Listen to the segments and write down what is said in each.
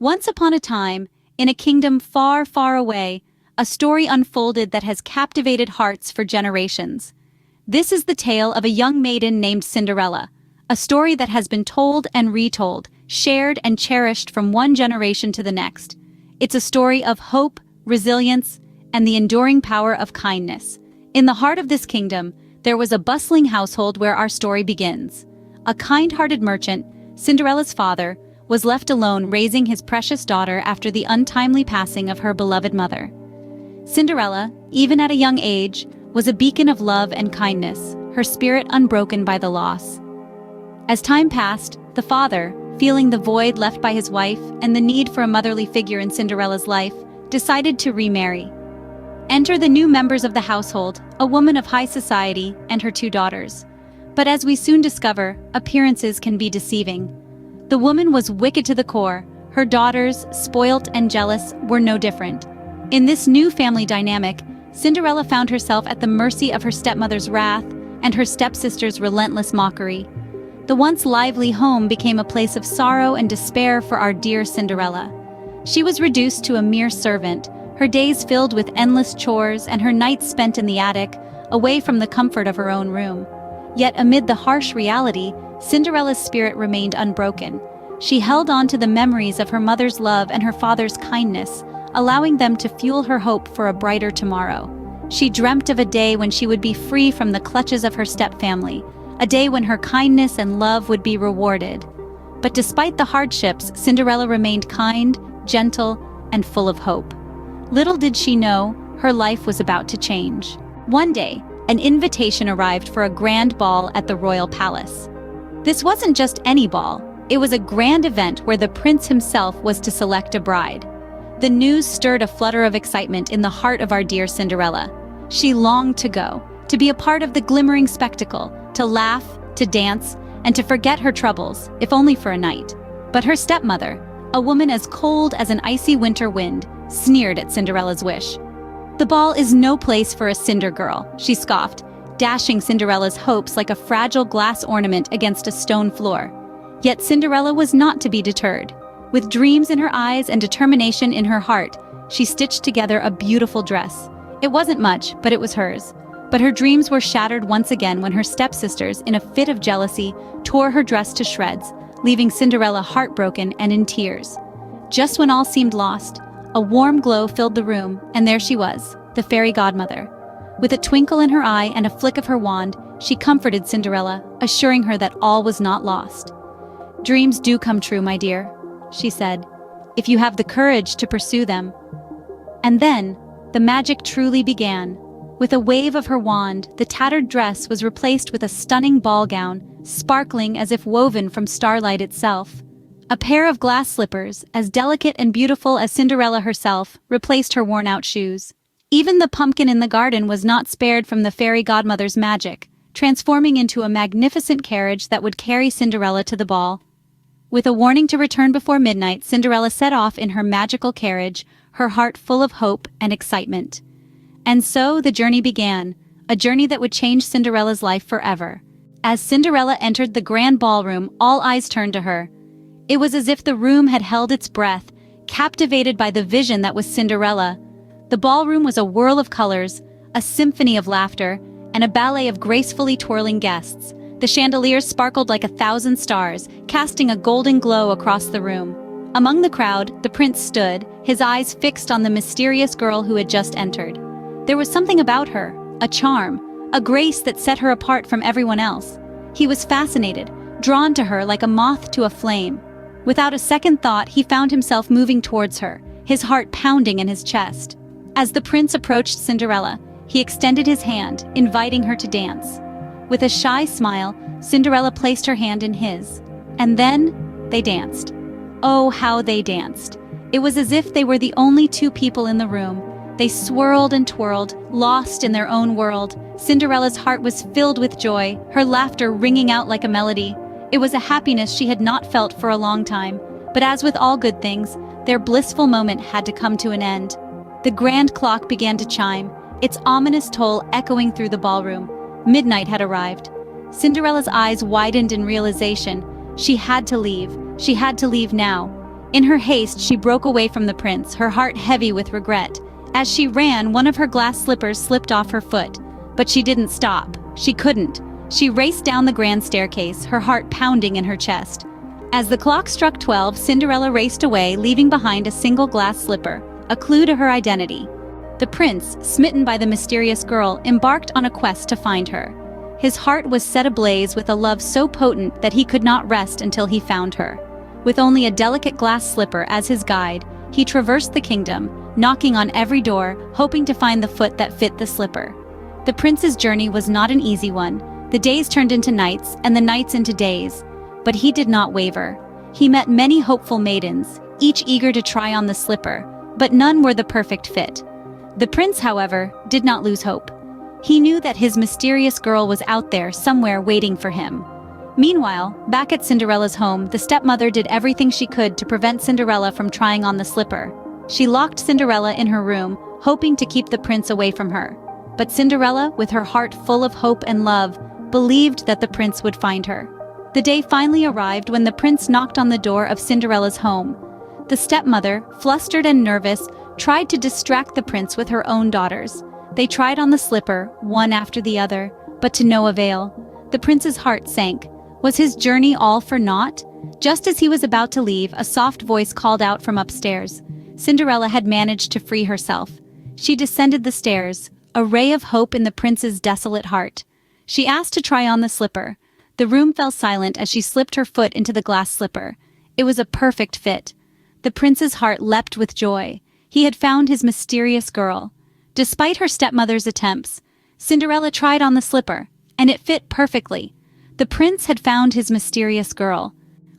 Once upon a time, in a kingdom far, far away, a story unfolded that has captivated hearts for generations. This is the tale of a young maiden named Cinderella, a story that has been told and retold, shared and cherished from one generation to the next. It's a story of hope, resilience, and the enduring power of kindness. In the heart of this kingdom, there was a bustling household where our story begins. A kind-hearted merchant, Cinderella's father, was left alone raising his precious daughter after the untimely passing of her beloved mother. Cinderella, even at a young age, was a beacon of love and kindness, her spirit unbroken by the loss. As time passed, the father, feeling the void left by his wife and the need for a motherly figure in Cinderella's life, decided to remarry. Enter the new members of the household, a woman of high society and her two daughters. But as we soon discover, appearances can be deceiving. The woman was wicked to the core. Her daughters, spoilt and jealous, were no different. In this new family dynamic, Cinderella found herself at the mercy of her stepmother's wrath and her stepsister's relentless mockery. The once lively home became a place of sorrow and despair for our dear Cinderella. She was reduced to a mere servant, her days filled with endless chores and her nights spent in the attic, away from the comfort of her own room. Yet amid the harsh reality, Cinderella's spirit remained unbroken. She held on to the memories of her mother's love and her father's kindness, allowing them to fuel her hope for a brighter tomorrow. She dreamt of a day when she would be free from the clutches of her stepfamily, a day when her kindness and love would be rewarded. But despite the hardships, Cinderella remained kind, gentle, and full of hope. Little did she know, her life was about to change. One day, an invitation arrived for a grand ball at the royal palace. This wasn't just any ball, it was a grand event where the prince himself was to select a bride. The news stirred a flutter of excitement in the heart of our dear Cinderella. She longed to go, to be a part of the glimmering spectacle, to laugh, to dance, and to forget her troubles, if only for a night. But her stepmother, a woman as cold as an icy winter wind, sneered at Cinderella's wish. "The ball is no place for a cinder girl," she scoffed, dashing Cinderella's hopes like a fragile glass ornament against a stone floor. Yet Cinderella was not to be deterred. With dreams in her eyes and determination in her heart, she stitched together a beautiful dress. It wasn't much, but it was hers. But her dreams were shattered once again when her stepsisters, in a fit of jealousy, tore her dress to shreds, leaving Cinderella heartbroken and in tears. Just when all seemed lost, a warm glow filled the room, and there she was, the fairy godmother. With a twinkle in her eye and a flick of her wand, she comforted Cinderella, assuring her that all was not lost. "Dreams do come true, my dear," she said, "if you have the courage to pursue them." And then, the magic truly began. With a wave of her wand, the tattered dress was replaced with a stunning ball gown, sparkling as if woven from starlight itself. A pair of glass slippers, as delicate and beautiful as Cinderella herself, replaced her worn-out shoes. Even the pumpkin in the garden was not spared from the fairy godmother's magic, transforming into a magnificent carriage that would carry Cinderella to the ball. With a warning to return before midnight, Cinderella set off in her magical carriage, her heart full of hope and excitement. And so the journey began, a journey that would change Cinderella's life forever. As Cinderella entered the grand ballroom, all eyes turned to her. It was as if the room had held its breath, captivated by the vision that was Cinderella. The ballroom was a whirl of colors, a symphony of laughter, and a ballet of gracefully twirling guests. The chandeliers sparkled like 1,000 stars, casting a golden glow across the room. Among the crowd, the prince stood, his eyes fixed on the mysterious girl who had just entered. There was something about her, a charm, a grace that set her apart from everyone else. He was fascinated, drawn to her like a moth to a flame. Without a second thought, he found himself moving towards her, his heart pounding in his chest. As the prince approached Cinderella, he extended his hand, inviting her to dance. With a shy smile, Cinderella placed her hand in his. And then, they danced. Oh, how they danced. It was as if they were the only two people in the room. They swirled and twirled, lost in their own world. Cinderella's heart was filled with joy, her laughter ringing out like a melody. It was a happiness she had not felt for a long time. But as with all good things, their blissful moment had to come to an end. The grand clock began to chime, its ominous toll echoing through the ballroom. Midnight had arrived. Cinderella's eyes widened in realization. She had to leave. She had to leave now. In her haste, she broke away from the prince, her heart heavy with regret. As she ran, one of her glass slippers slipped off her foot. But she didn't stop. She couldn't. She raced down the grand staircase, her heart pounding in her chest. As the clock struck 12, Cinderella raced away, leaving behind a single glass slipper, a clue to her identity. The prince, smitten by the mysterious girl, embarked on a quest to find her. His heart was set ablaze with a love so potent that he could not rest until he found her. With only a delicate glass slipper as his guide, he traversed the kingdom, knocking on every door, hoping to find the foot that fit the slipper. The prince's journey was not an easy one. The days turned into nights, and the nights into days. But he did not waver. He met many hopeful maidens, each eager to try on the slipper, but none were the perfect fit. The prince, however, did not lose hope. He knew that his mysterious girl was out there somewhere waiting for him. Meanwhile, back at Cinderella's home, the stepmother did everything she could to prevent Cinderella from trying on the slipper. She locked Cinderella in her room, hoping to keep the prince away from her. But Cinderella, with her heart full of hope and love, believed that the prince would find her. The day finally arrived when the prince knocked on the door of Cinderella's home. The stepmother, flustered and nervous, tried to distract the prince with her own daughters. They tried on the slipper, one after the other, but to no avail. The prince's heart sank. Was his journey all for naught? Just as he was about to leave, a soft voice called out from upstairs. Cinderella had managed to free herself. She descended the stairs, a ray of hope in the prince's desolate heart. She asked to try on the slipper. The room fell silent as she slipped her foot into the glass slipper. It was a perfect fit. The prince's heart leapt with joy. He had found his mysterious girl. Despite her stepmother's attempts, Cinderella tried on the slipper, and it fit perfectly. The prince had found his mysterious girl.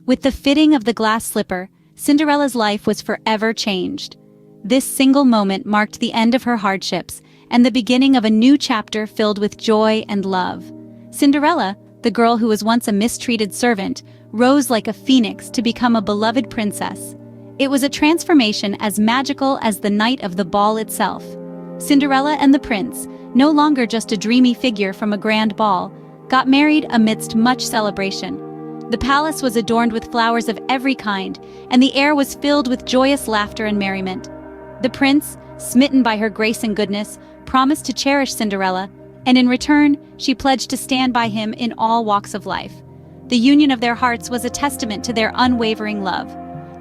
With the fitting of the glass slipper, Cinderella's life was forever changed. This single moment marked the end of her hardships and the beginning of a new chapter filled with joy and love. Cinderella, the girl who was once a mistreated servant, rose like a phoenix to become a beloved princess. It was a transformation as magical as the night of the ball itself. Cinderella and the prince, no longer just a dreamy figure from a grand ball, got married amidst much celebration. The palace was adorned with flowers of every kind, and the air was filled with joyous laughter and merriment. The prince, smitten by her grace and goodness, promised to cherish Cinderella, and in return, she pledged to stand by him in all walks of life. The union of their hearts was a testament to their unwavering love.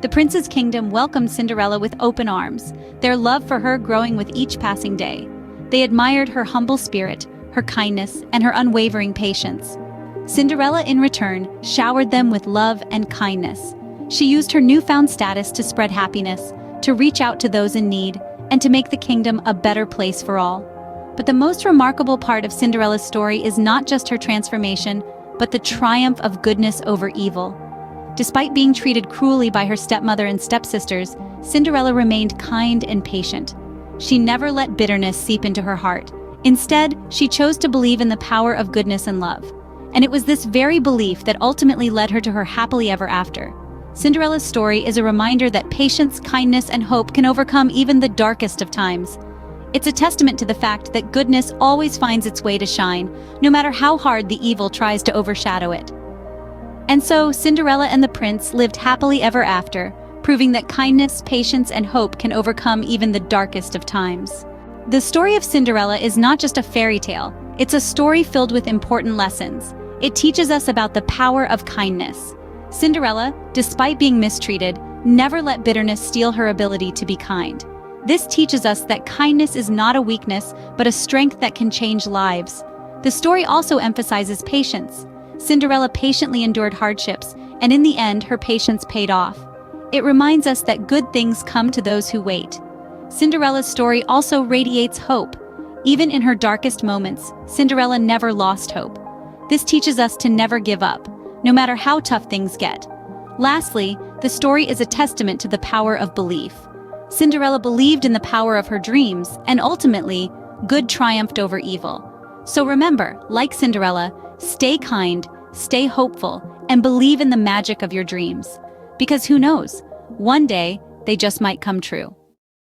The prince's kingdom welcomed Cinderella with open arms, their love for her growing with each passing day. They admired her humble spirit, her kindness, and her unwavering patience. Cinderella, in return, showered them with love and kindness. She used her newfound status to spread happiness, to reach out to those in need, and to make the kingdom a better place for all. But the most remarkable part of Cinderella's story is not just her transformation, but the triumph of goodness over evil. Despite being treated cruelly by her stepmother and stepsisters, Cinderella remained kind and patient. She never let bitterness seep into her heart. Instead, she chose to believe in the power of goodness and love. And it was this very belief that ultimately led her to her happily ever after. Cinderella's story is a reminder that patience, kindness, and hope can overcome even the darkest of times. It's a testament to the fact that goodness always finds its way to shine, no matter how hard the evil tries to overshadow it. And so, Cinderella and the prince lived happily ever after, proving that kindness, patience, and hope can overcome even the darkest of times. The story of Cinderella is not just a fairy tale, it's a story filled with important lessons. It teaches us about the power of kindness. Cinderella, despite being mistreated, never let bitterness steal her ability to be kind. This teaches us that kindness is not a weakness, but a strength that can change lives. The story also emphasizes patience. Cinderella patiently endured hardships, and in the end, her patience paid off. It reminds us that good things come to those who wait. Cinderella's story also radiates hope. Even in her darkest moments, Cinderella never lost hope. This teaches us to never give up, no matter how tough things get. Lastly, the story is a testament to the power of belief. Cinderella believed in the power of her dreams, and ultimately, good triumphed over evil. So remember, like Cinderella, stay kind, stay hopeful, and believe in the magic of your dreams. Because who knows, one day, they just might come true.